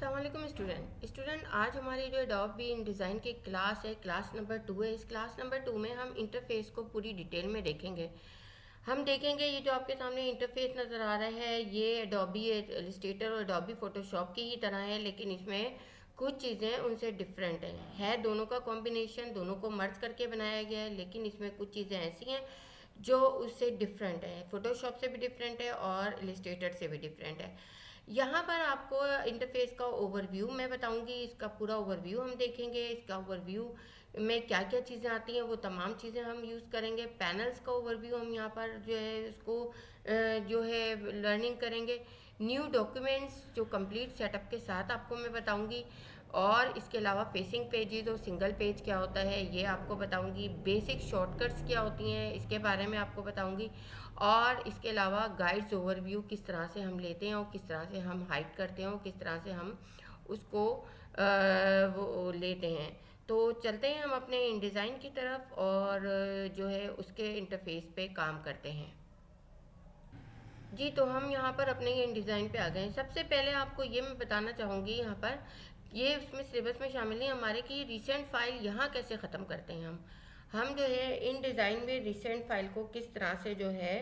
अस्सलाम वालेकुम स्टूडेंट आज हमारी जो एडोबी इन डिज़ाइन की क्लास है, क्लास नंबर 2 है। इस क्लास नंबर 2 में हम इंटरफेस को पूरी डिटेल में देखेंगे। हम देखेंगे ये जो आपके सामने इंटरफेस नज़र आ रहा है, ये एडोबी इलस्ट्रेटर और एडोबी फोटोशॉप की ही तरह है, लेकिन इसमें कुछ चीज़ें उनसे डिफरेंट हैं। है दोनों का कॉम्बिनेशन, दोनों को मर्ज करके बनाया गया है, लेकिन इसमें कुछ चीज़ें ऐसी हैं जो उससे डिफरेंट है, फोटोशॉप से भी डिफरेंट है और इलस्ट्रेटर से भी डिफरेंट है। यहाँ पर आपको इंटरफेस का ओवरव्यू मैं बताऊंगी, इसका पूरा ओवरव्यू हम देखेंगे। इसका ओवरव्यू में क्या क्या चीज़ें आती हैं वो तमाम चीज़ें हम यूज़ करेंगे। पैनल्स का ओवरव्यू हम यहाँ पर जो है उसको जो है लर्निंग करेंगे। न्यू डॉक्यूमेंट्स जो कंप्लीट सेटअप के साथ आपको मैं बताऊंगी, और इसके अलावा फेसिंग पेजेस और सिंगल पेज क्या होता है ये आपको बताऊंगी। बेसिक शॉर्टकट्स क्या होती हैं इसके बारे में आपको बताऊंगी, और इसके अलावा गाइड्स ओवरव्यू किस तरह से हम लेते हैं और किस तरह से हम हाइड करते हैं और किस तरह से हम उसको वो लेते हैं। तो चलते हैं हम अपने इन डिज़ाइन की तरफ और जो है उसके इंटरफेस पे काम करते हैं। जी, तो हम यहाँ पर अपने इन डिज़ाइन पे आ गए हैं। सबसे पहले आपको ये मैं बताना चाहूँगी, यहाँ पर ये उसमें सिलेबस में शामिल नहीं हमारे कि रिसेंट फाइल यहाँ कैसे ख़त्म करते हैं हम जो है इन डिज़ाइन में रिसेंट फाइल को किस तरह से जो है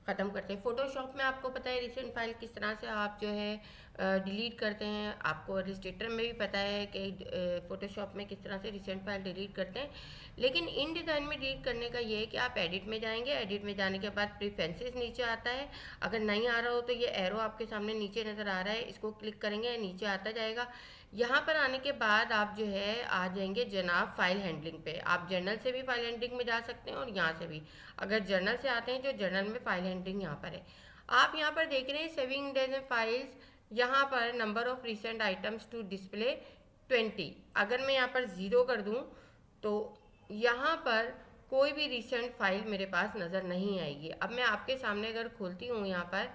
ख़त्म करते हैं। फ़ोटोशॉप में आपको पता है रिसेंट फाइल किस तरह से आप जो है डिलीट करते हैं। आपको इलस्ट्रेटर में भी पता है कि फ़ोटोशॉप में किस तरह से रिसेंट फाइल डिलीट करते हैं। लेकिन इन डिज़ाइन में डिलीट करने का ये है कि आप एडिट में जाएंगे, एडिट में जाने के बाद प्रेफरेंसेस नीचे आता है। अगर नहीं आ रहा हो तो ये एरो आपके सामने नीचे नज़र आ रहा है, इसको क्लिक करेंगे नीचे आता जाएगा। यहाँ पर आने के बाद आप जो है आ जाएंगे जनाब फाइल हैंडलिंग पे। आप जर्नल से भी फाइल हैंडलिंग में जा सकते हैं और यहाँ से भी। अगर जर्नल से आते हैं तो जर्नल में फाइल हैंडलिंग यहाँ पर है। आप यहाँ पर देख रहे हैं सेविंग इंडेक्स फाइल्स, यहाँ पर number of recent items to display 20। अगर मैं यहाँ पर ज़ीरो कर दूँ तो यहाँ पर कोई भी रिसेंट फाइल मेरे पास नज़र नहीं आएगी। अब मैं आपके सामने अगर खोलती हूँ यहाँ पर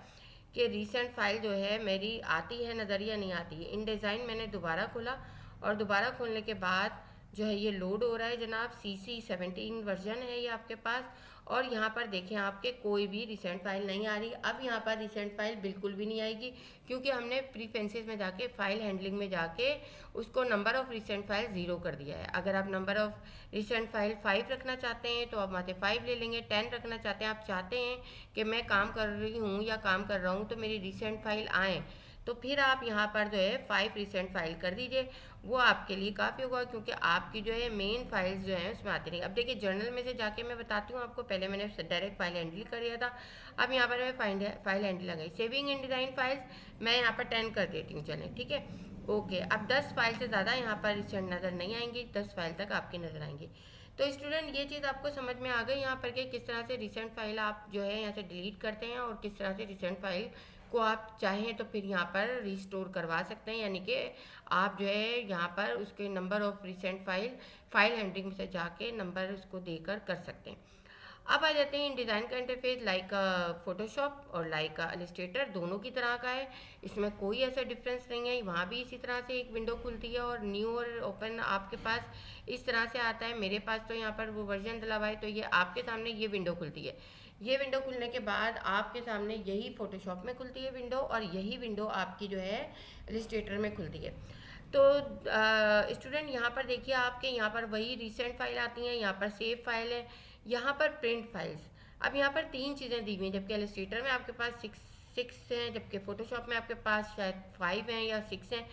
कि रिसेंट फाइल जो है मेरी आती है नज़र या नहीं आती है। इन डिज़ाइन मैंने दोबारा खोला और दोबारा खोलने के बाद जो है ये लोड हो रहा है जनाब। CC17 वर्जन है ये आपके पास, और यहाँ पर देखें आपके कोई भी रिसेंट फाइल नहीं आ रही। अब यहाँ पर रिसेंट फाइल बिल्कुल भी नहीं आएगी, क्योंकि हमने प्रीफरेंसेस में जाके फाइल हैंडलिंग में जाके उसको number of recent file zero कर दिया है। अगर आप नंबर ऑफ रिसेंट फाइल 5 रखना चाहते हैं तो आप वहाँ से 5 ले लेंगे। 10 रखना चाहते हैं, आप चाहते हैं कि मैं काम कर रही हूँ या काम कर रहा हूँ तो मेरी रिसेंट फाइल आए, तो फिर आप यहाँ पर जो है 5 रिसेंट फाइल कर दीजिए। वो आपके लिए काफ़ी होगा, क्योंकि आपकी जो है मेन फाइल्स जो हैं उसमें आती नहीं। अब देखिए जर्नल में से जाके मैं बताती हूँ आपको। पहले मैंने डायरेक्ट फाइल हैंडल कर दिया था, अब यहाँ पर मैं फाइल हैंडल आ गई। सेविंग इन डिज़ाइन फाइल्स मैं यहाँ पर 10 कर देती हूँ, चलें ठीक है ओके। अब 10 फाइल से ज़्यादा यहाँ पर रिसेंट नज़र नहीं आएंगी, 10 फाइल तक आपकी नज़र आएंगी। तो स्टूडेंट ये चीज़ आपको समझ में आ गई यहाँ पर कि किस तरह से रिसेंट फाइल आप जो है यहाँ से डिलीट करते हैं और किस तरह से रिसेंट फाइल को आप चाहें तो फिर यहाँ पर रिस्टोर करवा सकते हैं। यानी कि आप जो है यहाँ पर उसके number of recent file handling से जाके नंबर उसको देकर कर सकते हैं। अब आ जाते हैं इन डिज़ाइन का इंटरफेस। लाइक फोटोशॉप और लाइक इलस्ट्रेटर दोनों की तरह का है, इसमें कोई ऐसा डिफरेंस नहीं है। वहाँ भी इसी तरह से एक विंडो खुलती है और न्यू और ओपन आपके पास इस तरह से आता है। मेरे पास तो यहाँ पर वो वर्जन डला हुआ है, तो ये आपके सामने ये विंडो खुलती है। ये विंडो खुलने के बाद आपके सामने यही फोटोशॉप में खुलती है विंडो, और यही विंडो आपकी जो है इलस्ट्रेटर में खुलती है। तो स्टूडेंट यहाँ पर देखिए आपके यहाँ पर वही रिसेंट फाइल आती हैं, यहाँ पर सेव फाइल है, यहाँ पर प्रिंट फाइल्स। अब यहाँ पर 3 चीज़ें दी हुई हैं, जबकि इलस्ट्रेटर में आपके पास सिक्स हैं, जबकि फोटोशॉप में आपके पास शायद 5 हैं या 6 हैं।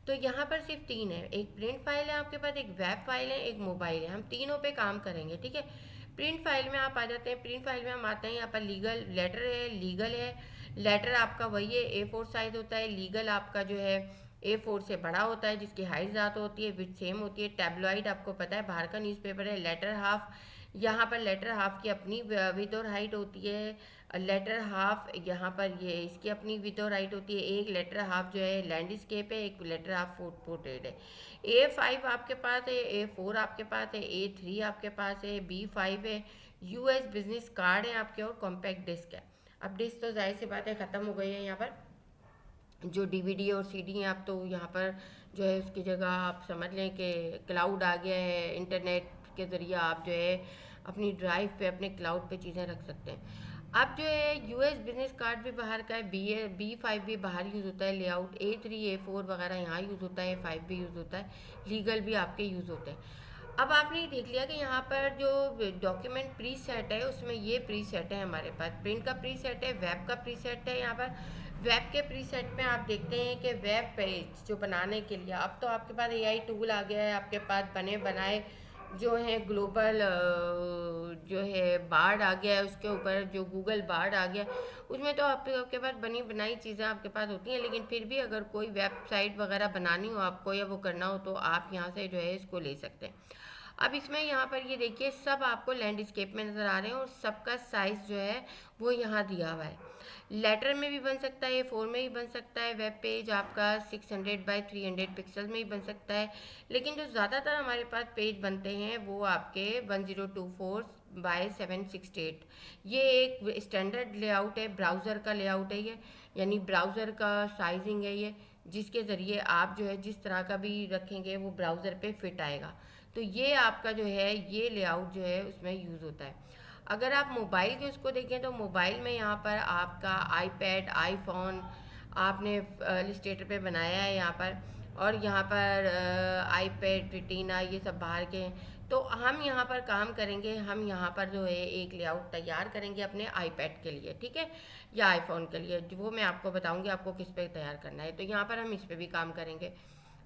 तो यहाँ पर सिर्फ 3 है। एक प्रिंट फाइल है आपके पास, एक वेब फाइल है, एक मोबाइल है। हम तीनों पे काम करेंगे, ठीक है। प्रिंट फाइल में आप आ जाते हैं। प्रिंट फाइल में हम आते हैं, यहाँ पर लीगल लेटर है, लीगल है। लेटर आपका वही है, A4 साइज होता है। लीगल आपका जो है A4 से बड़ा होता है, जिसकी हाइट ज़्यादा होती है, विड्थ सेम होती है। टैबलॉइड आपको पता है बाहर का न्यूज़पेपर है। लेटर हाफ, यहाँ पर लेटर हाफ की अपनी विड्थ और हाइट होती है। लेटर हाफ यहाँ पर ये इसकी अपनी विड्थ और हाइट होती है। एक लेटर हाफ जो है लैंडस्केप है, एक लेटर हाफ पोर्ट्रेट है। A5 आपके पास है, A4 आपके पास है, A3 आपके पास है, B5 है, US बिजनेस कार्ड है आपके, और कॉम्पैक्ट डिस्क है। अब डिस्क तो जाहिर सी बात है ख़त्म हो गई है। यहाँ पर जो DVD और CD हैं, आप तो यहाँ पर जो है उसकी जगह आप समझ लें कि क्लाउड आ गया है। इंटरनेट के ज़रिए आप जो है अपनी ड्राइव पे, अपने क्लाउड पे चीज़ें रख सकते हैं। अब जो है यूएस बिजनेस कार्ड भी बाहर का है, B5 भी बाहर यूज़ होता है, लेआउट A3 A4 वगैरह यहाँ यूज़ होता है, A5 भी यूज़ होता है, लीगल भी आपके यूज़ होते हैं। अब आपने देख लिया कि यहाँ पर जो डॉक्यूमेंट प्री सेट है उसमें ये प्री सेट है हमारे पास, प्रिंट का प्री सेट है, वेब का प्री सेट है। यहाँ पर वेब के प्री सेट में आप देखते हैं कि वेब पेज जो बनाने के लिए अब तो आपके पास AI टूल आ गया है, आपके पास बने बनाए जो है ग्लोबल जो है बार्ड आ गया है, उसके ऊपर जो गूगल बार्ड आ गया उसमें तो आपके पास बनी बनाई चीज़ें आपके पास होती हैं, लेकिन फिर भी अगर कोई वेबसाइट वगैरह बनानी हो आपको या वो करना हो तो आप यहाँ से जो है इसको ले सकते हैं। अब इसमें यहाँ पर ये देखिए सब आपको लैंडस्केप में नज़र आ रहे हैं और सबका साइज़ जो है वो यहाँ दिया हुआ है। लेटर में भी बन सकता है, A4 में भी बन सकता है, वेब पेज आपका 600 बाई 300 पिक्सल में भी बन सकता है, लेकिन जो ज़्यादातर हमारे पास पेज बनते हैं वो आपके 1024 बाय 768। ये एक स्टैंडर्ड लेआउट है, ब्राउज़र का लेआउट है ये, यानी ब्राउज़र का साइजिंग है ये, जिसके ज़रिए आप जो है जिस तरह का भी रखेंगे वो ब्राउज़र पे फिट आएगा। तो ये आपका जो है ये लेआउट जो है उसमें यूज़ होता है। अगर आप मोबाइल के उसको देखें तो मोबाइल में यहाँ पर आपका आईपैड, आईफोन आपने इलस्ट्रेटर पे बनाया है यहाँ पर, और यहाँ पर आईपैड, रेटिना ये सब बाहर के हैं। तो हम यहाँ पर काम करेंगे, हम यहाँ पर जो है एक लेआउट तैयार करेंगे अपने आईपैड के लिए, ठीक है, या आईफोन के लिए, वो मैं आपको बताऊँगी आपको किस पे तैयार करना है। तो यहाँ पर हम इस पर भी काम करेंगे।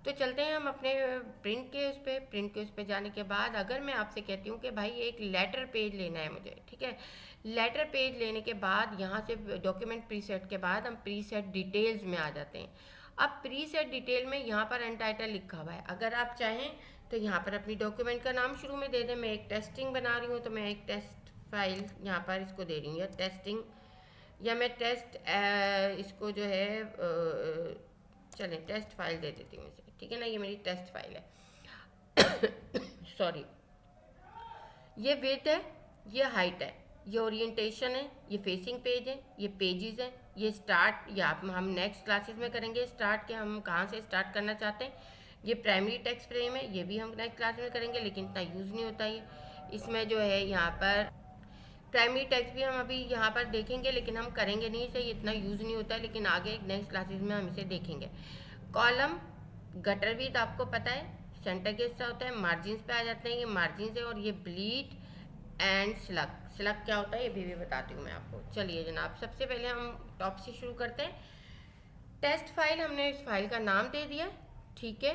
तो चलते हैं हम अपने प्रिंट के उस पे जाने के बाद अगर मैं आपसे कहती हूँ कि भाई एक लेटर पेज लेना है मुझे, ठीक है, लेटर पेज लेने के बाद यहाँ से डॉक्यूमेंट प्रीसेट के बाद हम प्रीसेट डिटेल्स में आ जाते हैं। अब प्रीसेट डिटेल में यहाँ पर अनटाइटल लिखा हुआ है, अगर आप चाहें तो यहाँ पर अपनी डॉक्यूमेंट का नाम शुरू में दे दें। मैं एक टेस्टिंग बना रही हूँ तो मैं एक टेस्ट फाइल यहाँ पर इसको दे रही हूँ, या टेस्टिंग, या मैं टेस्ट इसको जो है चलें टेस्ट फाइल दे देती हूँ इसे, ठीक है ना, ये मेरी टेस्ट फाइल है। सॉरी, ये विड्थ है, ये हाइट है, ये ओरिएंटेशन है, ये फेसिंग पेज है, ये पेजेस है, ये स्टार्ट, या हम नेक्स्ट क्लासेस में करेंगे स्टार्ट के हम कहाँ से स्टार्ट करना चाहते हैं। ये प्राइमरी टेक्स्ट फ्रेम है, ये भी हम नेक्स्ट क्लास में करेंगे लेकिन इतना यूज़ नहीं होता ये। इसमें जो है यहाँ पर प्राइमरी टेक्स्ट भी हम अभी यहाँ पर देखेंगे लेकिन हम करेंगे नहीं इसे, ये इतना यूज़ नहीं होता है, लेकिन आगे नेक्स्ट क्लासेस में हम इसे देखेंगे। कॉलम, गटर विड्थ आपको पता है, सेंटर के हिस्सा होता है, मार्जिन पे आ जाते हैं, ये मार्जिन है, और ये ब्लीड एंड स्लग। स्लग क्या होता है ये भी बताती हूँ मैं आपको। चलिए जनाब, सबसे पहले हम टॉप से शुरू करते हैं। टेस्ट फाइल, हमने इस फाइल का नाम दे दिया, ठीक है,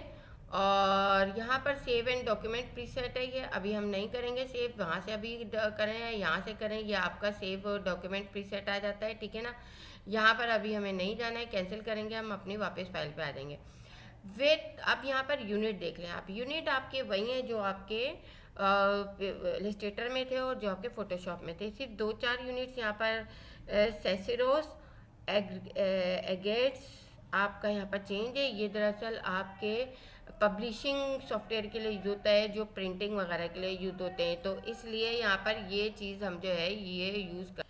और यहाँ पर सेव एंड डॉक्यूमेंट प्रीसेट है, ये अभी हम नहीं करेंगे सेव, वहाँ से अभी करें या यहाँ से करें, ये आपका सेव डॉक्यूमेंट प्रीसेट आ जाता है, ठीक है ना। यहाँ पर अभी हमें नहीं जाना है, कैंसिल करेंगे, हम अपनी वापस फाइल पे आ जाएंगे। विथ, अब यहाँ पर यूनिट देख लें आप, यूनिट आपके वही हैं जो आपके इलस्ट्रेटर में थे और जो आपके फोटोशॉप में थे, सिर्फ 2-4 यूनिट्स यहाँ पर सेसिरोस एगेट्स आपका यहाँ पर चेंज है। ये दरअसल आपके पब्लिशिंग सॉफ्टवेयर के लिए यूज़ होता है, जो प्रिंटिंग वगैरह के लिए यूज़ होते हैं, तो इसलिए यहाँ पर ये चीज़ हम जो है ये यूज़ कर,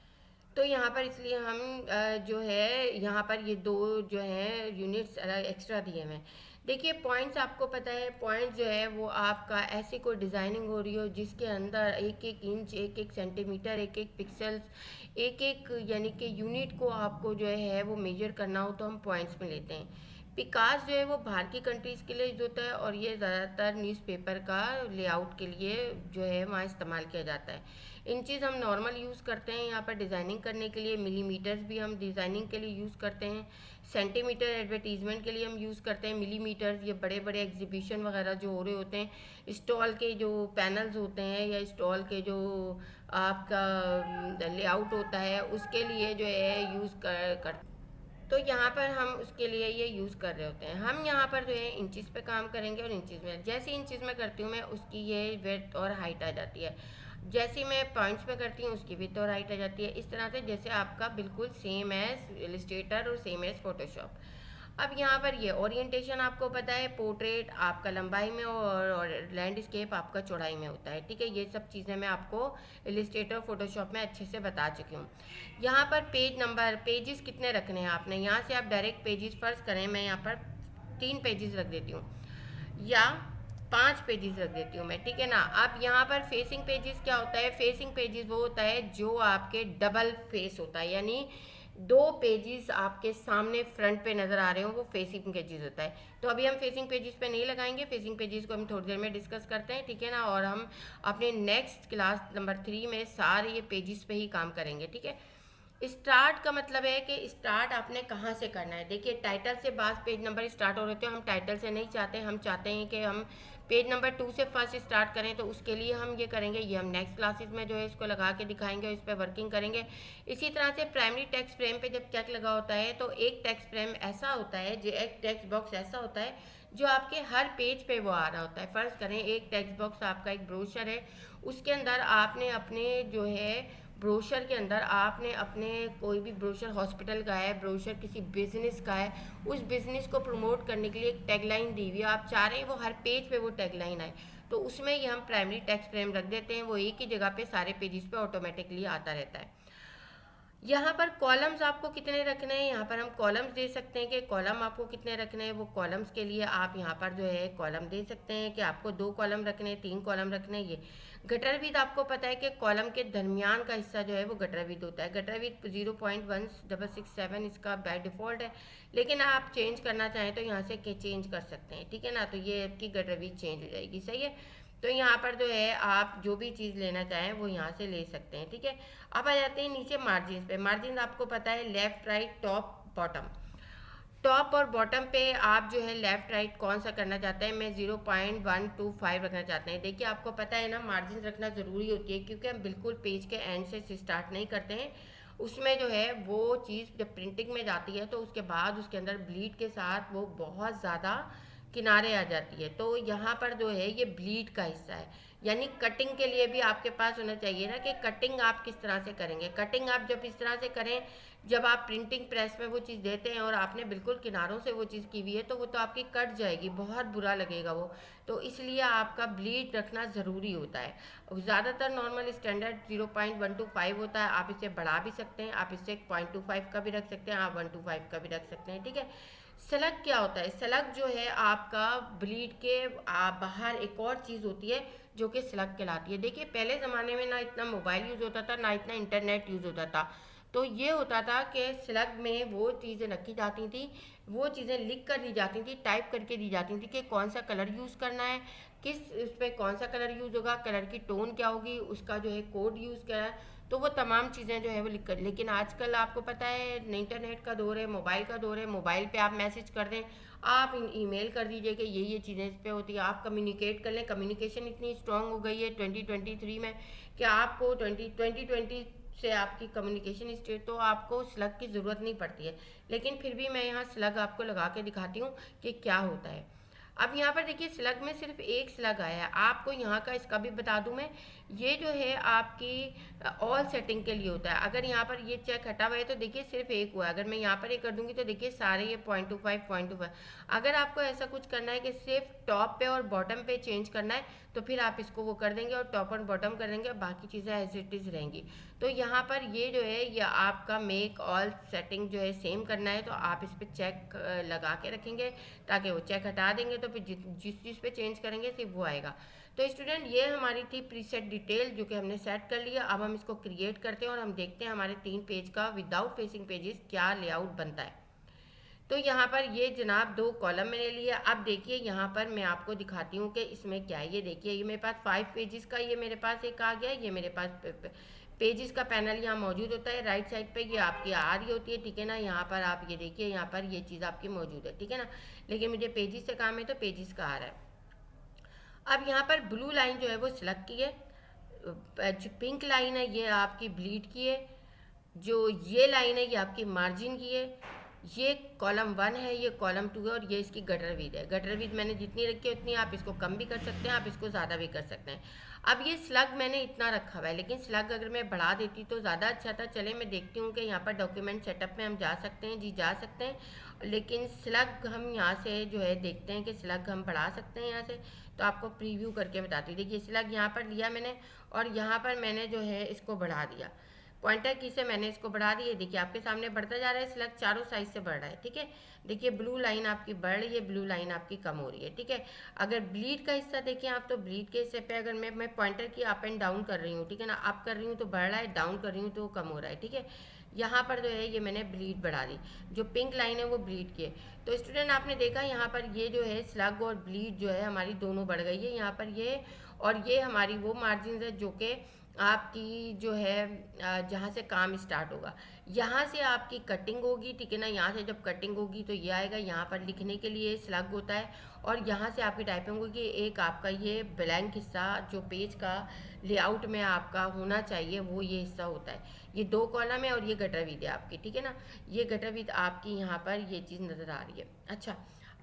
तो यहाँ पर इसलिए हम जो है यहाँ पर ये 2 जो है यूनिट्स एक्स्ट्रा दिए हुए हैं। देखिए पॉइंट्स, आपको पता है पॉइंट जो है वो आपका ऐसी कोई डिज़ाइनिंग हो रही हो जिसके अंदर 1-1 इंच, 1-1 सेंटीमीटर, 1-1 पिक्सल्स, 1-1 यानी कि यूनिट को आपको जो है वो मेजर करना हो तो हम पॉइंट्स में लेते हैं। पिकास जो है वो बाहर की कंट्रीज़ के लिए यूज़ होता है और ये ज़्यादातर न्यूज़पेपर का लेआउट के लिए जो है वहाँ इस्तेमाल किया जाता है। इंचज़ हम नॉर्मल यूज़ करते हैं यहाँ पर डिज़ाइनिंग करने के लिए, मिलीमीटर्स भी हम डिज़ाइनिंग के लिए यूज़ करते हैं, सेंटीमीटर एडवर्टीज़मेंट के लिए हम यूज़ करते हैं, मिलीमीटर्स ये बड़े बड़े एग्जीबिशन वगैरह जो हो रहे होते हैं, स्टॉल के जो पैनल्स होते हैं या स्टॉल के जो आपका लेआउट होता है उसके लिए जो है यूज़ कर तो यहाँ पर हम उसके लिए ये यूज़ कर रहे होते हैं। हम यहाँ पर जो है इंचज़ पे काम करेंगे और इंचज़ में, जैसे इंचज़ में करती हूँ मैं उसकी ये विड्थ और हाइट आ जाती है, जैसे मैं पॉइंट्स में करती हूँ उसकी विड्थ और हाइट आ जाती है, इस तरह से जैसे आपका बिल्कुल सेम एज इलस्ट्रेटर और सेम एज फोटोशॉप। अब यहाँ पर ये ओरिएंटेशन आपको पता है, पोर्ट्रेट आपका लंबाई में और लैंडस्केप आपका चौड़ाई में होता है, ठीक है, ये सब चीज़ें मैं आपको इलस्ट्रेटर फोटोशॉप में अच्छे से बता चुकी हूँ। यहाँ पर पेज नंबर, पेजेस कितने रखने हैं आपने, यहाँ से आप डायरेक्ट पेजेस फर्ज करें, मैं यहाँ पर 3 पेजेस रख देती हूँ, या 5 पेजेस रख देती हूँ मैं, ठीक है ना। अब यहाँ पर फेसिंग पेजेस क्या होता है, फेसिंग पेजेस वो होता है जो आपके डबल फेस होता है, यानी 2 पेजेस आपके सामने फ्रंट पे नज़र आ रहे हो, वो फेसिंग पेजेस होता है। तो अभी हम फेसिंग पेजेस पे नहीं लगाएंगे, फेसिंग पेजेस को हम थोड़ी देर में डिस्कस करते हैं, ठीक है ना। और हम अपने नेक्स्ट क्लास नंबर 3 में सारे ये पेजेस पे ही काम करेंगे, ठीक है। स्टार्ट का मतलब है कि स्टार्ट आपने कहाँ से करना है। देखिए टाइटल से बाद पेज नंबर स्टार्ट हो रहे थे, हम टाइटल से नहीं चाहते, हम चाहते हैं कि हम पेज नंबर 2 से फर्स्ट स्टार्ट करें। तो उसके लिए हम ये करेंगे, ये हम नेक्स्ट क्लासेस में जो है इसको लगा के दिखाएंगे और इस पर वर्किंग करेंगे। इसी तरह से प्राइमरी टेक्स्ट फ्रेम पे जब चेक लगा होता है तो एक टेक्स्ट फ्रेम ऐसा होता है, जो एक टेक्स्ट बॉक्स ऐसा होता है जो आपके हर पेज पे वो आ रहा होता है। फ़र्ज़ करें एक टेक्स्ट बॉक्स आपका एक ब्रोशर है, उसके अंदर आपने अपने जो है ब्रोशर के अंदर आपने अपने कोई भी ब्रोशर हॉस्पिटल का है, ब्रोशर किसी बिजनेस का है, उस बिजनेस को प्रमोट करने के लिए एक टैगलाइन दी हुई है, आप चाह रहे हैं वो हर पेज पे वो टैगलाइन आए, तो उसमें ये हम प्राइमरी टेक्स्ट फ्रेम रख देते हैं, वो एक ही जगह पे सारे पेजेस पे ऑटोमेटिकली आता रहता है। यहाँ पर कॉलम्स आपको कितने रखने हैं, यहाँ पर हम कॉलम्स दे सकते हैं कि कॉलम आपको कितने रखने हैं। वो कॉलम्स के लिए आप यहाँ पर जो है कॉलम दे सकते हैं कि आपको 2 कॉलम रखने हैं, 3 कॉलम रखने हैं। ये गटर विथ आपको पता है कि कॉलम के दरमियान का हिस्सा जो है वो गटर विथ होता है। गटर विथ 0.1667 इसका बाय डिफ़ॉल्ट है, लेकिन आप चेंज करना चाहें तो यहाँ से चेंज कर सकते हैं, ठीक है ना। तो ये आपकी गटर विथ चेंज हो जाएगी, सही है। तो यहाँ पर जो है आप जो भी चीज़ लेना चाहें वो यहाँ से ले सकते हैं, ठीक है। अब आ जाते हैं नीचे मार्जिन पे। मार्जिन आपको पता है left right top bottom, top और बॉटम पे आप जो है लेफ्ट राइट कौन सा करना चाहते हैं। मैं 0.125 रखना चाहते हैं। देखिए आपको पता है ना मार्जिन रखना ज़रूरी होती है, क्योंकि हम बिल्कुल पेज के एंड से स्टार्ट नहीं करते हैं। उसमें जो है वो चीज़ जब प्रिंटिंग में जाती है तो उसके बाद उसके अंदर ब्लीड के साथ वो बहुत ज़्यादा किनारे आ जाती है। तो यहाँ पर जो है ये ब्लीड का हिस्सा है, यानी कटिंग के लिए भी आपके पास होना चाहिए ना कि कटिंग आप किस तरह से करेंगे। कटिंग आप जब इस तरह से करें, जब आप प्रिंटिंग प्रेस में वो चीज़ देते हैं और आपने बिल्कुल किनारों से वो चीज़ की हुई है तो वो तो आपकी कट जाएगी, बहुत बुरा लगेगा वो। तो इसलिए आपका ब्लीड रखना ज़रूरी होता है। ज़्यादातर नॉर्मल स्टैंडर्ड 0.125 होता है, आप इसे बढ़ा भी सकते हैं, आप इसे 0.25 का भी रख सकते हैं, आप 125 का भी रख सकते हैं, ठीक है। स्लग क्या होता है, स्लग जो है आपका ब्लीड के बाहर एक और चीज़ होती है जो कि स्लग कहलाती है। देखिए पहले ज़माने में ना इतना मोबाइल यूज़ होता था, ना इतना इंटरनेट यूज़ होता था। तो ये होता था कि स्लग में वो चीज़ें रखी जाती थी, वो चीज़ें लिख कर दी जाती थी, टाइप करके दी जाती थी कि कौन सा कलर यूज़ करना है, किस उस पर कौन सा कलर यूज़ होगा, कलर की टोन क्या होगी, उसका जो है कोड यूज़ क्या है। तो वो तमाम चीज़ें जो है वो लिख कर, लेकिन आजकल आपको पता है इंटरनेट का दौर है, मोबाइल का दौर है। मोबाइल पे आप मैसेज कर दें, आप ईमेल कर दीजिए कि ये चीज़ें इस पे होती है, आप कम्युनिकेट कर लें। कम्युनिकेशन इतनी स्ट्रांग हो गई है 2023 में कि आपको 2020 से आपकी कम्युनिकेशन स्टेट, तो आपको स्लग की ज़रूरत नहीं पड़ती है। लेकिन फिर भी मैं यहाँ स्लग आपको लगा के दिखाती हूँ कि क्या होता है। अब यहाँ पर देखिए स्लग में सिर्फ एक स्लग आया है, आपको यहाँ का इसका भी बता दूँ मैं। ये जो है आपकी ऑल सेटिंग के लिए होता है। अगर यहाँ पर ये चेक हटा हुआ है तो देखिए सिर्फ एक हुआ है, अगर मैं यहाँ पर ये कर दूंगी तो देखिए सारे ये 0.25 अगर आपको ऐसा कुछ करना है कि सिर्फ टॉप पे और बॉटम पे चेंज करना है तो फिर आप इसको वो कर देंगे और टॉप और बॉटम कर देंगे और बाकी चीज़ें एज इट इज़ रहेंगी। तो यहाँ पर ये जो है ये आपका मेक ऑल सेटिंग जो है सेम करना है, तो आप इस पर चेक लगा के रखेंगे ताकि वो चेक हटा देंगे तो फिर जिस चीज़ पे चेंज करेंगे सिर्फ वो आएगा। तो स्टूडेंट ये हमारी थी प्रीसेट डिटेल जो कि हमने सेट कर लिया। अब हम इसको क्रिएट करते हैं और हम देखते हैं हमारे 3 पेज का विदाउट फेसिंग पेजेस क्या लेआउट बनता है। तो यहाँ पर ये जनाब 2 कॉलम मैंने लिए। अब देखिए यहाँ पर मैं आपको दिखाती हूँ कि इसमें क्या है। ये देखिए ये मेरे पास 5 पेजेस का ये मेरे पास एक आ गया। ये मेरे पास पेजेस का पैनल यहाँ मौजूद होता है। राइट साइड पे ये आपकी आ रही होती है, ठीक है ना। यहाँ पर आप ये देखिए यहाँ पर ये चीज़ आपकी मौजूद है, ठीक है ना। लेकिन मुझे पेजेस से काम है तो पेजेस का आ रहा है। अब यहाँ पर ब्लू लाइन जो है वो स्लग की है, जो पिंक लाइन है ये आपकी ब्लीड की है, जो ये लाइन है ये आपकी मार्जिन की है, ये कॉलम 1 है, ये कॉलम 2 है और ये इसकी गटर विद है। गटर विद मैंने जितनी रखी है उतनी, आप इसको कम भी कर सकते हैं, आप इसको ज़्यादा भी कर सकते हैं। अब ये स्लग मैंने इतना रखा हुआ है, लेकिन स्लग अगर मैं बढ़ा देती तो ज़्यादा अच्छा था। चले मैं देखती हूँ कि यहाँ पर डॉक्यूमेंट सेटअप में हम जा सकते हैं, जी जा सकते हैं। लेकिन स्लग हम यहाँ से जो है देखते हैं कि स्लग हम बढ़ा सकते हैं यहाँ से, तो आपको प्रीव्यू करके बताती हूँ। देखिए स्लग यहाँ पर लिया मैंने और यहाँ पर मैंने जो है इसको बढ़ा दिया। पॉइंटर की से मैंने इसको बढ़ा दिया, देखिए आपके सामने बढ़ता जा रहा है, स्लग चारों साइड से बढ़ रहा है, ठीक है। देखिए ब्लू लाइन आपकी बढ़ रही है, ब्लू लाइन आपकी कम हो रही है, ठीक है। अगर ब्लीड का हिस्सा देखें आप, तो ब्लीड के हिस्से पे अगर मैं पॉइंटर की अप एंड डाउन कर रही हूँ, ठीक है ना, अप कर रही हूँ तो बढ़ रहा है, डाउन कर रही हूँ तो कम हो रहा है, ठीक है। यहाँ पर जो है ये मैंने ब्लीड बढ़ा दी, जो पिंक लाइन है वो ब्लीड की है। तो स्टूडेंट आपने देखा यहाँ पर ये जो है स्लग और ब्लीड जो है हमारी दोनों बढ़ गई है यहाँ पर ये, और ये हमारी वो मार्जिन है जो कि आपकी जो है जहाँ से काम स्टार्ट होगा, यहाँ से आपकी कटिंग होगी, ठीक है ना। यहाँ से जब कटिंग होगी तो ये आएगा, यहाँ पर लिखने के लिए स्लग होता है, और यहाँ से आपकी टाइपिंग होगी। एक आपका ये ब्लैंक हिस्सा जो पेज का लेआउट में आपका होना चाहिए वो ये हिस्सा होता है। ये 2 कॉलम है और ये गटर विद है आपकी, ठीक है ना। ये गटर विद आपकी यहाँ पर ये चीज़ नज़र आ रही है। अच्छा,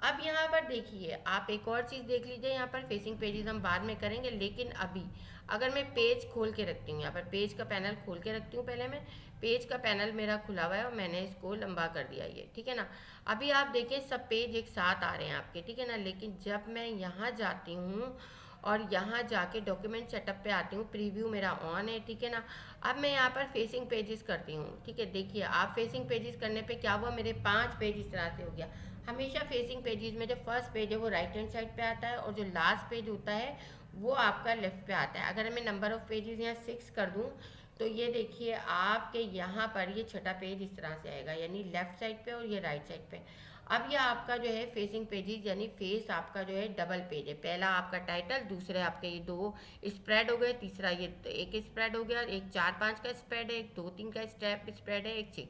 अब यहाँ पर देखिए आप एक और चीज़ देख लीजिए, यहाँ पर फेसिंग पेजेस हम बाद में करेंगे, लेकिन अभी अगर मैं पेज खोल के रखती हूँ, यहाँ पर पेज का पैनल खोल के रखती हूँ, पहले मैं पेज का पैनल मेरा खुला हुआ है और मैंने इसको लंबा कर दिया ये, ठीक है ना। अभी आप देखिए सब पेज एक साथ आ रहे हैं आपके, ठीक है ना। लेकिन जब मैं यहाँ जाती हूँ और यहाँ जाके डॉक्यूमेंट सेटअप पे आती हूँ, प्रीव्यू मेरा ऑन है, ठीक है ना। अब मैं यहाँ पर फेसिंग पेजेस करती हूँ, ठीक है। देखिए आप फेसिंग पेजेस करने पे क्या हुआ, मेरे 5 पेज इस तरह से हो गया। हमेशा फेसिंग पेजेस में जो फर्स्ट पेज है वो राइट हैंड साइड पे आता है, और जो लास्ट पेज होता है वो आपका लेफ्ट पे आता है। अगर मैं नंबर ऑफ पेजेस यहाँ 6 कर दूँ तो ये देखिए आपके यहाँ पर ये छठा पेज इस तरह से आएगा, यानी लेफ्ट साइड पे और ये राइट साइड पे। अब ये आपका जो है फेसिंग पेजेस यानी फेस आपका जो है डबल पेज है। पहला आपका टाइटल, दूसरे आपके ये 2 स्प्रेड हो गए, तीसरा ये एक स्प्रेड हो गया, एक 4-5 का स्प्रेड है, एक 2-3 का स्टेप स्प्रेड है, एक 6।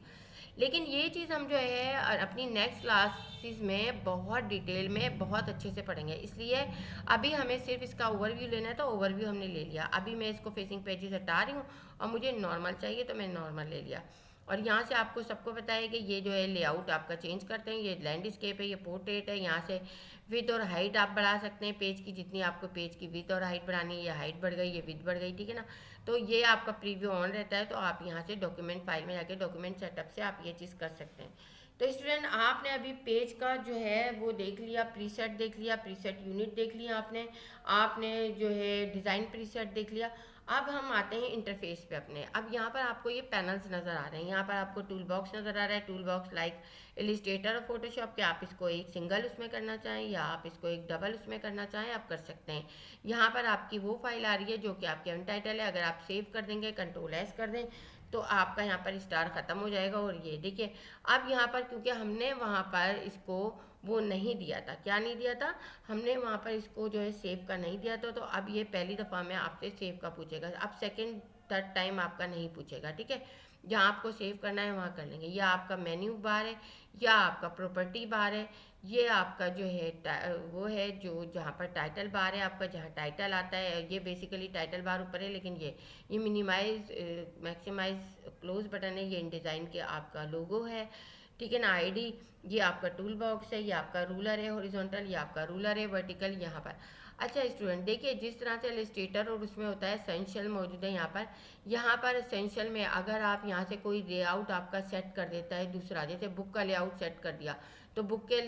लेकिन ये चीज़ हम जो है अपनी नेक्स्ट क्लासेस में बहुत डिटेल में बहुत अच्छे से पढ़ेंगे, इसलिए अभी हमें सिर्फ इसका ओवरव्यू लेना है, तो ओवरव्यू हमने ले लिया। अभी मैं इसको फेसिंग पेजेस हटा रही हूँ और मुझे नॉर्मल चाहिए तो मैं नॉर्मल ले लिया। और यहाँ से आपको सबको पता है कि ये जो है लेआउट आपका चेंज करते हैं, ये लैंडस्केप है, ये पोर्ट्रेट है। यहाँ से विथ और हाइट आप बढ़ा सकते हैं पेज की, जितनी आपको पेज की विथ और हाइट बढ़ानी है, ये हाइट बढ़ गई, ये विथ बढ़ गई, ठीक है ना। तो ये आपका प्रीव्यू ऑन रहता है, तो आप यहाँ से डॉक्यूमेंट फाइल में जाके डॉक्यूमेंट सेटअप से आप ये चीज़ कर सकते हैं। तो स्टूडेंट आपने अभी पेज का जो है वो देख लिया, प्रीसेट देख लिया, प्रीसेट यूनिट देख लिया आपने, आपने जो है डिज़ाइन प्रीसेट देख लिया। अब हम आते हैं इंटरफेस पे अपने। अब यहाँ पर आपको ये पैनल्स नज़र आ रहे हैं, यहाँ पर आपको टूल बॉक्स नज़र आ रहा है, टूल बॉक्स लाइक इलिस्ट्रेटर और फोटोशॉप के। आप इसको एक सिंगल उसमें करना चाहें या आप इसको एक डबल उसमें करना चाहें आप कर सकते हैं। यहाँ पर आपकी वो फाइल आ रही है जो कि आपके अनटाइटल है, अगर आप सेव कर देंगे कंट्रोल S कर दें तो आपका यहाँ पर स्टार ख़त्म हो जाएगा। और ये देखिए अब यहाँ पर क्योंकि हमने वहाँ पर इसको वो नहीं दिया था, क्या नहीं दिया था, हमने वहाँ पर इसको जो है सेव का नहीं दिया था, तो अब ये पहली दफ़ा में आपसे सेव का पूछेगा, अब सेकेंड थर्ड टाइम आपका नहीं पूछेगा, ठीक है। जहाँ आपको सेव करना है वहाँ कर लेंगे। या आपका मेन्यू बार है या आपका प्रॉपर्टी बार है, ये आपका जो है वो है जो जहाँ पर टाइटल बार है आपका, जहाँ टाइटल आता है, ये बेसिकली टाइटल बार ऊपर है, लेकिन ये मिनिमाइज मैक्सिमाइज क्लोज बटन है, ये इन डिज़ाइन के आपका लोगो है, ठीक है ना। आईडी, ये आपका टूल बॉक्स है, ये आपका रूलर है हॉरिजॉन्टल, ये आपका रूलर है वर्टिकल यहाँ पर। अच्छा स्टूडेंट देखिए जिस तरह से इलस्ट्रेटर और उसमें होता है एसेंशियल मौजूद है यहाँ पर एसेंशियल में अगर आप यहाँ से कोई लेआउट आपका सेट कर देता है दूसरा, जैसे बुक का लेआउट सेट कर दिया, तो बुक के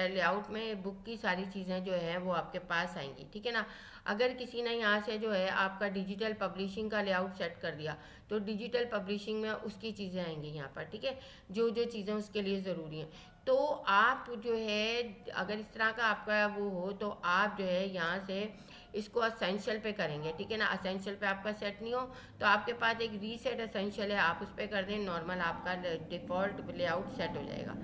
लेआउट में बुक की सारी चीज़ें जो हैं वो आपके पास आएंगी, ठीक है ना। अगर किसी ने यहाँ से जो है आपका डिजिटल पब्लिशिंग का लेआउट सेट कर दिया, तो डिजिटल पब्लिशिंग में उसकी चीज़ें आएंगी यहाँ पर, ठीक है, जो जो चीज़ें उसके लिए ज़रूरी हैं। तो आप जो है अगर इस तरह का आपका वो हो तो आप जो है यहाँ से इसको असेंशियल पे करेंगे, ठीक है ना। असेंशियल पे आपका सेट नहीं हो तो आपके पास एक रीसेट असेंशियल है, आप उस पर कर दें, नॉर्मल आपका डिफ़ॉल्ट लेआउट सेट हो जाएगा,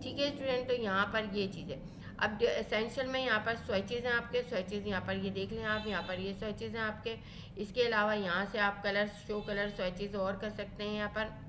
ठीक है स्टूडेंट। तो यहाँ पर ये चीज़ है। अब एसेंशियल में यहाँ पर स्विचेज़ हैं आपके, स्विचेज़ यहाँ पर ये देख लें आप, यहाँ पर ये स्विचेज़ हैं आपके। इसके अलावा यहाँ से आप कलर शो कलर स्विचेज़ और कर सकते हैं यहाँ पर।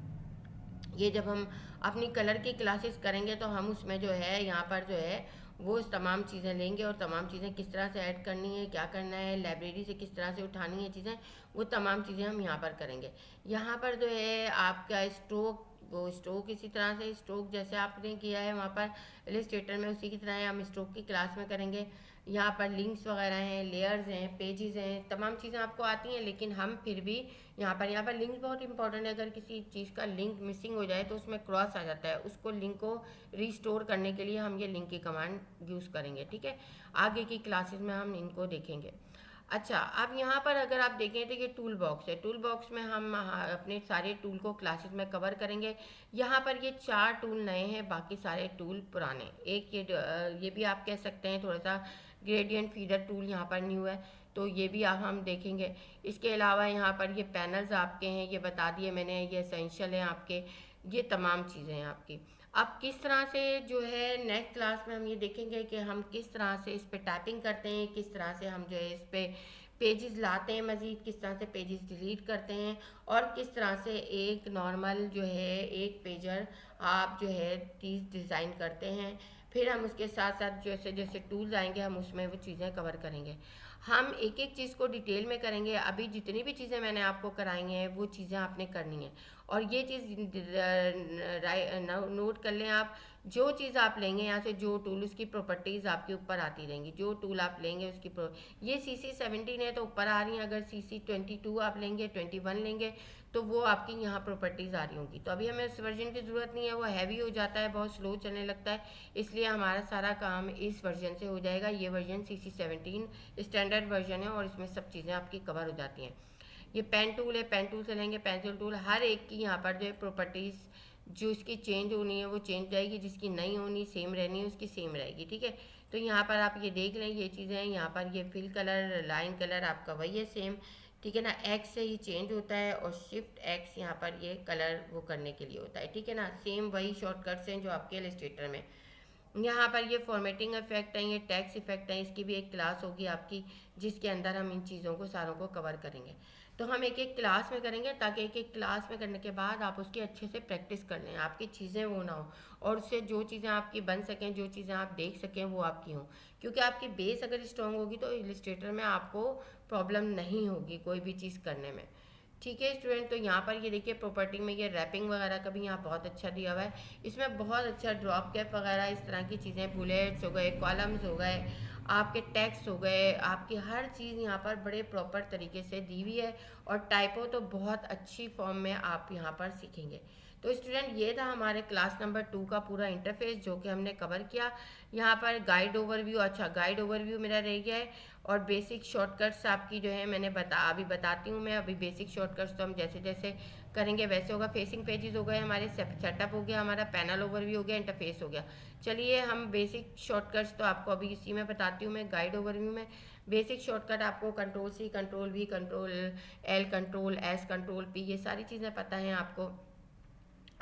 ये जब हम अपनी कलर की क्लासेस करेंगे तो हम उसमें जो है यहाँ पर जो है वो तमाम चीज़ें लेंगे, और तमाम चीज़ें किस तरह से ऐड करनी है, क्या करना है, लाइब्रेरी से किस तरह से उठानी है चीज़ें, वो तमाम चीज़ें हम यहाँ पर करेंगे। यहाँ पर जो है आपका स्ट्रोक, वो स्ट्रोक इसी तरह से स्ट्रोक जैसे आपने किया है वहाँ पर इलस्ट्रेटर में उसी की तरह हम स्ट्रोक की क्लास में करेंगे। यहाँ पर लिंक्स वगैरह हैं, लेयर्स हैं, पेजेस हैं, तमाम चीज़ें आपको आती हैं, लेकिन हम फिर भी यहाँ पर लिंक बहुत इंपॉर्टेंट है। अगर किसी चीज़ का लिंक मिसिंग हो जाए तो उसमें क्रॉस आ जाता है, उसको लिंक को रिस्टोर करने के लिए हम ये लिंक की कमांड यूज़ करेंगे, ठीक है। आगे की क्लासेस में हम इनको देखेंगे। अच्छा, अब यहाँ पर अगर आप देखें तो ये टूल बॉक्स है। टूल बॉक्स में हम अपने सारे टूल को क्लासेस में कवर करेंगे। यहाँ पर ये 4 टूल नए हैं, बाकी सारे टूल पुराने। एक ये भी आप कह सकते हैं थोड़ा सा ग्रेडियंट फीडर टूल यहाँ पर न्यू है, तो ये भी आप हम देखेंगे। इसके अलावा यहाँ पर ये पैनल्स आपके हैं, ये बता दिए मैंने, ये एसेंशियल हैं आपके, ये तमाम चीज़ें हैं आपकी। अब किस तरह से जो है नेक्स्ट क्लास में हम ये देखेंगे कि हम किस तरह से इस पे टाइपिंग करते हैं, किस तरह से हम जो है इस पे पेजेस लाते हैं, मज़ीद किस तरह से पेजेस डिलीट करते हैं, और किस तरह से एक नॉर्मल जो है एक पेजर आप जो है चीज़ डिज़ाइन करते हैं। फिर हम उसके साथ साथ जैसे जैसे टूल्स आएंगे हम उसमें वो चीज़ें कवर करेंगे। हम एक एक चीज़ को डिटेल में करेंगे। अभी जितनी भी चीज़ें मैंने आपको कराई हैं वो चीज़ें आपने करनी है, और ये चीज़ नोट कर लें आप। जो चीज़ आप लेंगे यहाँ से, जो टूल, उसकी प्रॉपर्टीज़ आपके ऊपर आती रहेंगी। जो टूल आप लेंगे उसकी ये CC17 है तो ऊपर आ रही हैं। अगर CC22 आप लेंगे, 21 लेंगे, तो वो आपकी यहाँ प्रॉपर्टीज़ आ रही होंगी। तो अभी हमें उस वर्जन की ज़रूरत नहीं है, वो हैवी हो जाता है, बहुत स्लो चलने लगता है, इसलिए हमारा सारा काम इस वर्जन से हो जाएगा। ये वर्जन CC17 स्टैंडर्ड वर्जन है और इसमें सब चीज़ें आपकी कवर हो जाती हैं। ये पेन टूल है, पेन टूल से लेंगे, पेंसिल टूल, हर एक की यहाँ पर जो है प्रॉपर्टीज़ जो इसकी चेंज होनी है वो चेंज जाएगी, जिसकी नहीं होनी सेम रहनी है उसकी सेम रहेगी, ठीक है। तो यहाँ पर आप ये देख लें, ये चीज़ें हैं। यहाँ पर ये फिल कलर, लाइन कलर आपका वही है सेम, ठीक है ना। एक्स से ही चेंज होता है, और शिफ्ट एक्स यहाँ पर ये कलर वो करने के लिए होता है, ठीक है ना। सेम वही शॉर्टकट्स हैं जो आपके इलस्ट्रेटर में। यहाँ पर ये फॉर्मेटिंग इफेक्ट है, ये टेक्स्ट इफेक्ट है, इसकी भी एक क्लास होगी आपकी, जिसके अंदर हम इन चीज़ों को सारों को कवर करेंगे। तो हम एक एक क्लास में करेंगे, ताकि एक एक क्लास में करने के बाद आप उसकी अच्छे से प्रैक्टिस कर लें, आपकी चीज़ें वो ना हो, और उससे जो चीज़ें आपकी बन सकें, जो चीज़ें आप देख सकें वो आपकी हों। क्योंकि आपकी बेस अगर स्ट्रॉन्ग होगी तो इलस्ट्रेटर में आपको प्रॉब्लम नहीं होगी कोई भी चीज़ करने में, ठीक है स्टूडेंट। तो यहाँ पर ये देखिए प्रॉपर्टी में ये रैपिंग वगैरह का भी यहाँ बहुत अच्छा दिया हुआ है। इसमें बहुत अच्छा ड्रॉप कैप वगैरह इस तरह की चीज़ें, बुलेट्स हो गए, कॉलम्स हो गए, आपके टेक्स्ट हो गए, आपकी हर चीज़ यहाँ पर बड़े प्रॉपर तरीके से दी हुई है, और टाइपो तो बहुत अच्छी फॉर्म में आप यहाँ पर सीखेंगे। तो स्टूडेंट ये था हमारे क्लास नंबर 2 का पूरा इंटरफेस जो कि हमने कवर किया। यहाँ पर गाइड ओवरव्यू, अच्छा गाइड ओवरव्यू मेरा रह गया है, और बेसिक शॉर्टकट्स आपकी जो है मैंने अभी बताती हूँ मैं। अभी बेसिक शॉर्टकट्स तो हम जैसे जैसे करेंगे वैसे होगा। फेसिंग पेजेस हो गए हमारे, सेटअप हो गया हमारा, पैनल ओवरव्यू हो गया, इंटरफेस हो गया। चलिए हम बेसिक शॉर्टकट्स तो आपको अभी इसी में बताती हूँ मैं, गाइड ओवरव्यू में। बेसिक शॉर्टकट आपको Ctrl+C, Ctrl+V, Ctrl+L, Ctrl+S, Ctrl+P, ये सारी चीज़ें पता हैं आपको।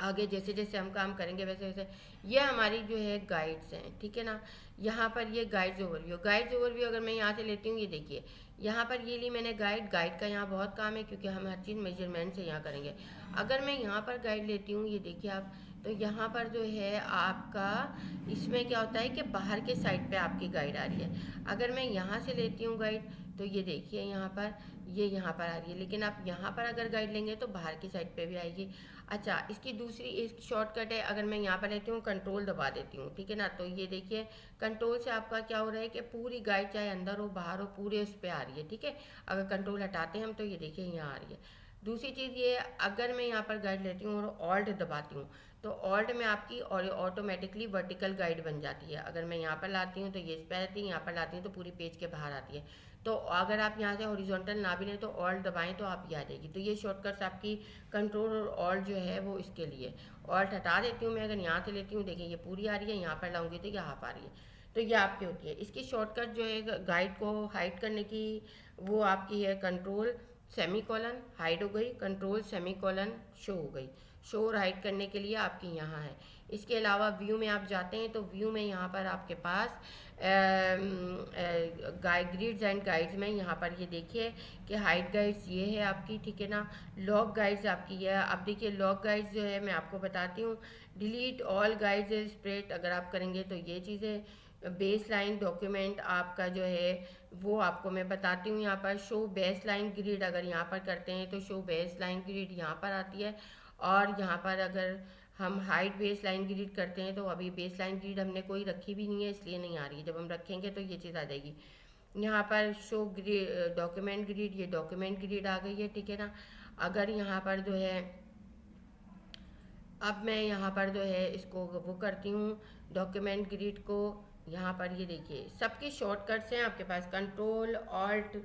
आगे जैसे जैसे हम काम करेंगे वैसे वैसे ये हमारी जो है गाइड्स हैं, ठीक है ना। यहाँ पर ये गाइड्स ओवरव्यू अगर मैं यहाँ से लेती हूँ, ये देखिए यहाँ पर ये ली मैंने गाइड का यहाँ बहुत काम है, क्योंकि हम हर चीज़ मेजरमेंट से यहाँ करेंगे। अगर मैं यहाँ पर गाइड लेती हूँ, ये देखिए आप, तो यहाँ पर जो है आपका इसमें क्या होता है कि बाहर के साइड पे आपकी गाइड आ रही है। अगर मैं यहाँ से लेती हूँ गाइड, तो ये देखिए यहाँ पर ये यहाँ पर आ रही है, लेकिन आप यहाँ पर अगर गाइड लेंगे तो बाहर की साइड पे भी आएगी। अच्छा, इसकी दूसरी एक शॉर्टकट है, अगर मैं यहाँ पर लेती हूँ कंट्रोल दबा देती हूँ, ठीक है ना, तो ये देखिए कंट्रोल से आपका क्या हो रहा है कि पूरी गाइड चाहे अंदर हो बाहर हो पूरे उस पर आ रही है, ठीक है। अगर कंट्रोल हटाते हैं हम तो ये देखिए यहाँ आ रही है। दूसरी चीज़ ये, अगर मैं यहाँ पर गाइड लेती हूँ और ऑल्ट दबाती हूँ, तो ऑल्ट में आपकी और ऑटोमेटिकली वर्टिकल गाइड बन जाती है। अगर मैं यहाँ पर लाती हूँ तो ये इस पर आती है, यहाँ पर लाती हूँ तो पूरी पेज के बाहर आती है। तो अगर आप यहाँ से हॉरिजॉन्टल ना भी लें तो ऑल्ट दबाएं तो आप ये आ जाएगी। तो ये शॉर्टकट्स आपकी कंट्रोल और ऑल्ट जो है वो इसके लिए। ऑल्ट हटा देती हूँ मैं, अगर यहाँ से लेती हूँ, देखिए ये पूरी आ रही है, यहाँ पर लाऊंगी तो ये हाफ आ रही है, तो ये आपकी होती है। इसकी शॉर्टकट जो है गाइड को हाइड करने की, वो आपकी है कंट्रोल सेमी कॉलन, हाइड हो गई, कंट्रोल सेमी कॉलन शो हो गई। शो और हाइड करने के लिए आपकी यहाँ है। इसके अलावा व्यू में आप जाते हैं तो व्यू में यहाँ पर आपके पास ग्रिड्स एंड गाइड्स में यहाँ पर ये देखिए कि हाइड गाइड्स ये है आपकी, ठीक है ना। लॉग गाइड्स आपकी है। अब देखिए लॉग गाइड्स जो है मैं आपको बताती हूँ, डिलीट ऑल गाइड्स स्प्रेड अगर आप करेंगे तो ये चीज़ें। बेस लाइन डॉक्यूमेंट आपका जो है वो आपको मैं बताती हूँ। यहाँ पर शो बेस लाइन ग्रिड अगर यहाँ पर करते हैं तो शो बेस लाइन ग्रिड यहाँ पर आती है, और यहाँ पर अगर हम हाइट बेस लाइन ग्रिड करते हैं तो अभी बेस लाइन ग्रिड हमने कोई रखी भी नहीं है इसलिए नहीं आ रही है, जब हम रखेंगे तो ये चीज़ आ जाएगी। यहाँ पर शो ग्रिड डॉक्यूमेंट ग्रिड, ये डॉक्यूमेंट ग्रिड आ गई है, ठीक है ना। अगर यहाँ पर जो है अब मैं यहाँ पर जो है इसको वो करती हूँ डॉक्यूमेंट ग्रिड को। यहाँ पर ये देखिए सबके शॉर्टकट्स हैं आपके पास, control alt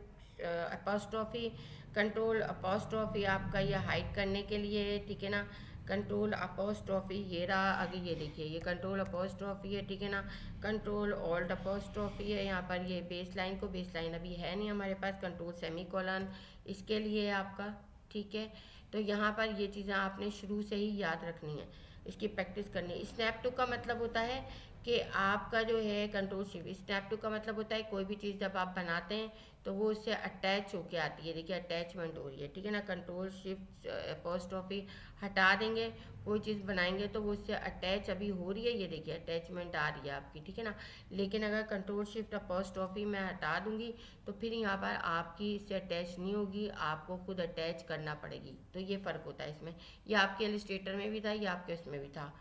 apostrophe, control apostrophe आपका ये हाइड करने के लिए है, ठीक है ना। कंट्रोल अपोस्ट्रॉफी ये रहा, आगे ये देखिए ये कंट्रोल अपोस्ट्रॉफी है, ठीक है ना। कंट्रोल ऑल्ट अपोस्ट्रॉफी है, यहाँ पर ये बेस लाइन को, बेस लाइन अभी है नहीं हमारे पास, कंट्रोल सेमी कॉलन इसके लिए है आपका, ठीक है। तो यहाँ पर ये चीज़ें आपने शुरू से ही याद रखनी है, इसकी प्रैक्टिस करनी है। स्नैप टू का मतलब होता है कि आपका जो है कंट्रोल शिफ्ट, स्नैप टू का मतलब होता है कोई भी चीज़ जब आप बनाते हैं तो वो उससे अटैच होके आती है, देखिए अटैचमेंट हो रही है, ठीक है ना। कंट्रोल शिफ्ट अपोस्ट्रॉफी हटा देंगे, कोई चीज़ बनाएंगे तो वो उससे अटैच अभी हो रही है, ये देखिए अटैचमेंट आ रही है आपकी, ठीक है ना। लेकिन अगर कंट्रोल शिफ्ट अपोस्ट्रॉफी मैं हटा दूंगी तो फिर यहाँ पर आपकी इससे अटैच नहीं होगी, आपको खुद अटैच करना पड़ेगी। तो ये फ़र्क होता है इसमें, ये आपके इलस्ट्रेटर में भी था, ये आपके उसमें भी था,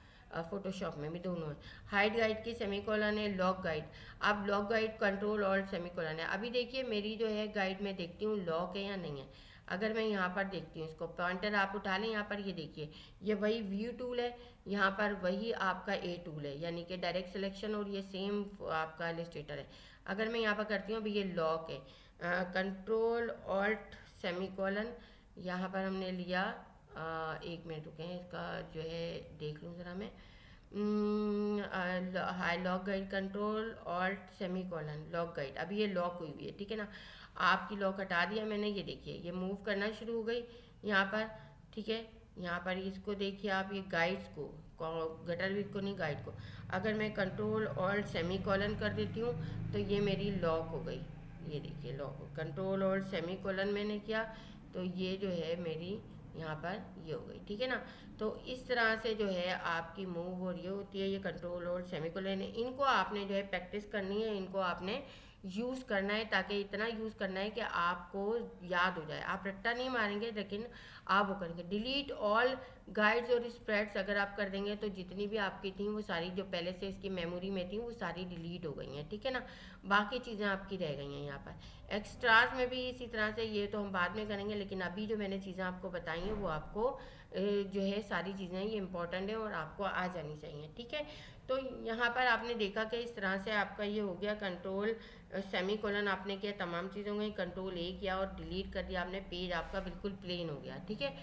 फोटोशॉप में भी दोनों है। हाइड गाइड की सेमीकोलन है, लॉक गाइड। अब लॉक गाइड कंट्रोल और सेमीकोलन है। अभी देखिए मेरी जो है गाइड में देखती हूँ लॉक है या नहीं है। अगर मैं यहाँ पर देखती हूँ, इसको पॉइंटर आप उठा लें, यहाँ पर ये देखिए ये वही व्यू टूल है, यहाँ पर वही आपका ए टूल है, यानी कि डायरेक्ट सिलेक्शन, और ये सेम आपका इलस्ट्रेटर है। अगर मैं यहाँ पर करती हूँ, अभी ये लॉक है, कंट्रोल ऑल्ट सेमीकोलन, यहाँ पर हमने लिया, एक मिनट रुकें, इसका जो है देख लूँ ज़रा मैं, high lock guide control alt semi colon lock guide, अभी ये लॉक हुई हुई है, ठीक है ना। आपकी लॉक हटा दिया मैंने, ये देखिए ये मूव करना शुरू हो गई यहाँ पर, ठीक है। यहाँ पर इसको देखिए आप, ये गाइड्स को, गटर विथ को नहीं, गाइड को अगर मैं कंट्रोल ऑल्ट सेमी कॉलन कर देती हूँ तो ये मेरी लॉक हो गई, ये देखिए lock, control alt semi colon मैंने किया तो ये जो है मेरी यहाँ पर ये हो गई, ठीक है ना। तो इस तरह से जो है आपकी मूव और ये होती है, ये कंट्रोल और सेमीकोलन, इनको आपने जो है प्रैक्टिस करनी है, इनको आपने यूज़ करना है, ताकि इतना यूज़ करना है कि आपको याद हो जाए। आप रट्टा नहीं मारेंगे लेकिन आप वो करेंगे। डिलीट ऑल गाइड्स और स्प्रेड्स अगर आप कर देंगे तो जितनी भी आपकी थी वो सारी जो पहले से इसकी मेमोरी में थी वो सारी डिलीट हो गई हैं, ठीक है ना। बाकी चीज़ें आपकी रह गई हैं यहाँ पर। एक्स्ट्रास में भी इसी तरह से, ये तो हम बाद में करेंगे, लेकिन अभी जो मैंने चीज़ें आपको बताई हैं वो आपको जो है सारी चीज़ें ये इंपॉर्टेंट है और आपको आ जानी चाहिए, ठीक है। तो यहाँ पर आपने देखा कि इस तरह से आपका ये हो गया कंट्रोल सेमी कोलन आपने किया, तमाम चीज़ों में कंट्रोल ए किया और डिलीट कर दिया आपने, पेज आपका बिल्कुल प्लेन हो गया, ठीक है।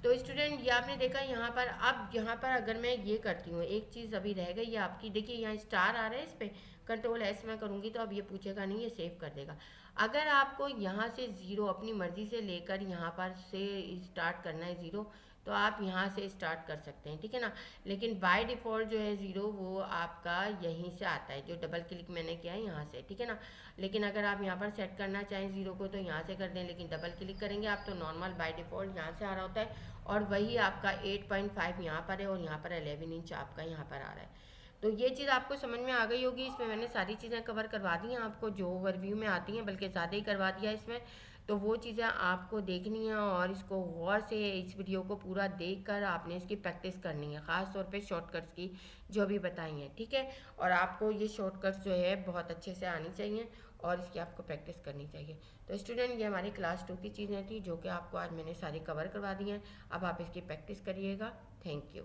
तो स्टूडेंट ये आपने देखा यहाँ पर। अब यहाँ पर अगर मैं ये करती हूँ, एक चीज़ अभी रह गई है आपकी, देखिए यहाँ स्टार आ रहा है, इस पर कंट्रोल एस में करूँगी तो अब ये पूछेगा नहीं, ये सेव कर देगा। अगर आपको यहाँ से ज़ीरो अपनी मर्ज़ी से लेकर यहाँ पर से स्टार्ट करना है ज़ीरो, तो आप यहाँ से स्टार्ट कर सकते हैं, ठीक है ना। लेकिन बाय डिफ़ॉल्ट जो है ज़ीरो वो आपका यहीं से आता है, जो डबल क्लिक मैंने किया है यहाँ से, ठीक है ना। लेकिन अगर आप यहाँ पर सेट करना चाहें ज़ीरो को तो यहाँ से कर दें, लेकिन डबल क्लिक करेंगे आप तो नॉर्मल बाय डिफ़ॉल्ट यहाँ से आ रहा होता है, और वही आपका 8.5 यहाँ पर है और यहाँ पर 11 इंच आपका यहाँ पर आ रहा है। तो ये चीज़ आपको समझ में आ गई होगी। इसमें मैंने सारी चीज़ें कवर करवा दी हैं आपको, जो ओवरव्यू में आती हैं, बल्कि ज़्यादा ही करवा दिया इसमें। तो वो चीज़ें आपको देखनी है और इसको गौर से इस वीडियो को पूरा देखकर आपने इसकी प्रैक्टिस करनी है, ख़ास तौर पे शॉर्टकट्स की जो अभी बताई हैं, ठीक है। और आपको ये शॉर्टकट्स जो है बहुत अच्छे से आनी चाहिए और इसकी आपको प्रैक्टिस करनी चाहिए। तो स्टूडेंट ये हमारी क्लास 2 की चीज़ें थी जो कि आपको आज मैंने सारी कवर करवा दी हैं। अब आप इसकी प्रैक्टिस करिएगा। Thank you.